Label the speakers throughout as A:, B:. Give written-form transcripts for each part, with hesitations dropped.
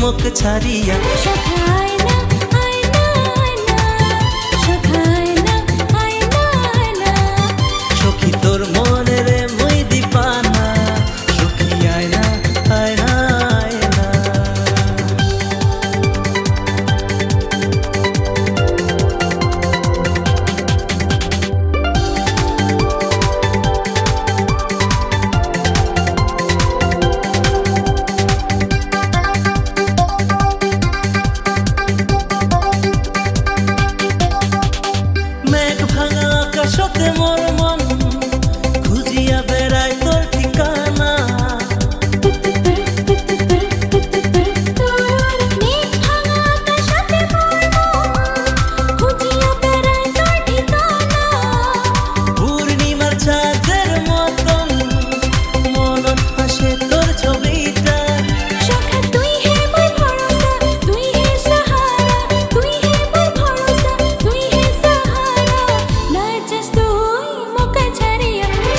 A: মুখ ছাড়িয়া সখী তোর মনে রে মই দিপানা সখী আয়না আয়না আয়না মেঘ ভাঙা আকাশতে মোর মন খুঁজিয়া বেড়ায় তোর ঠিকানা পূর্ণিমার চাঁদের মতন মনন হাসে তোর ছবিটা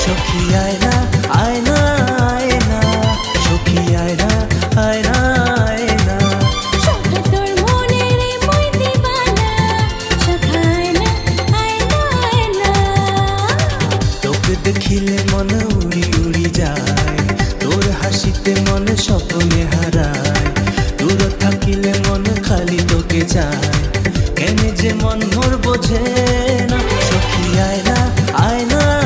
A: সখী আয়না আয়না আয়না সখী আয়না আয়না আয়না তোকে দেখিলে মন উড়ি উড়ি যায় তোর হাসিতে মন স্বপ্নে হারায় দূর থাকিলে মন খালি তোকে চায় কেন যে মন মোর বোঝে না সখী আয়না আয়না